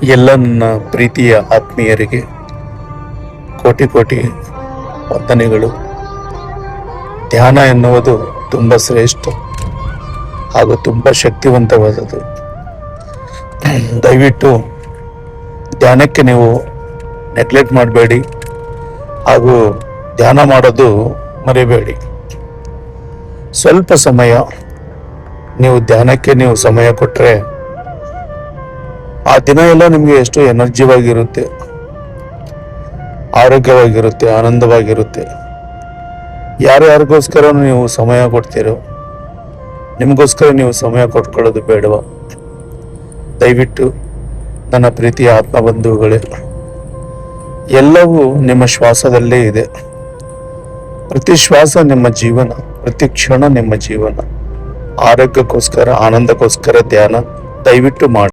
ಎಲ್ಲ ನನ್ನ ಪ್ರೀತಿಯ ಆತ್ಮೀಯರಿಗೆ ಕೋಟಿ ಕೋಟಿ ವಂದನೆಗಳು. ಧ್ಯಾನ ಎನ್ನುವುದು ತುಂಬ ಶ್ರೇಷ್ಠ ಹಾಗೂ ತುಂಬ ಶಕ್ತಿವಂತವಾದದ್ದು. ದಯವಿಟ್ಟು ಧ್ಯಾನಕ್ಕೆ ನೀವು ನೆಗ್ಲೆಕ್ಟ್ ಮಾಡಬೇಡಿ ಹಾಗೂ ಧ್ಯಾನ ಮಾಡೋದು ಮರಿಬೇಡಿ. ಸ್ವಲ್ಪ ಸಮಯ ನೀವು ಧ್ಯಾನಕ್ಕೆ ನೀವು ಸಮಯ ಕೊಟ್ಟರೆ ಆ ದಿನ ಎಲ್ಲ ನಿಮಗೆ ಎಷ್ಟು ಎನರ್ಜಿವಾಗಿರುತ್ತೆ, ಆರೋಗ್ಯವಾಗಿರುತ್ತೆ, ಆನಂದವಾಗಿರುತ್ತೆ. ಯಾರ್ಯಾರಿಗೋಸ್ಕರ ನೀವು ಸಮಯ ಕೊಡ್ತೀರೋ ನಿಮಗೋಸ್ಕರ ನೀವು ಸಮಯ ಕೊಟ್ಕೊಳ್ಳೋದು ಬೇಡವಾ? ದಯವಿಟ್ಟು ನನ್ನ ಪ್ರೀತಿಯ ಆತ್ಮಬಂಧುಗಳೇ, ಎಲ್ಲವೂ ನಿಮ್ಮ ಶ್ವಾಸದಲ್ಲೇ ಇದೆ. ಪ್ರತಿ ಶ್ವಾಸ ನಿಮ್ಮ ಜೀವನ, ಪ್ರತಿ ಕ್ಷಣ ನಿಮ್ಮ ಜೀವನ. ಆರೋಗ್ಯಕ್ಕೋಸ್ಕರ, ಆನಂದಕ್ಕೋಸ್ಕರ ಧ್ಯಾನ ದಯವಿಟ್ಟು ಮಾಡಿ.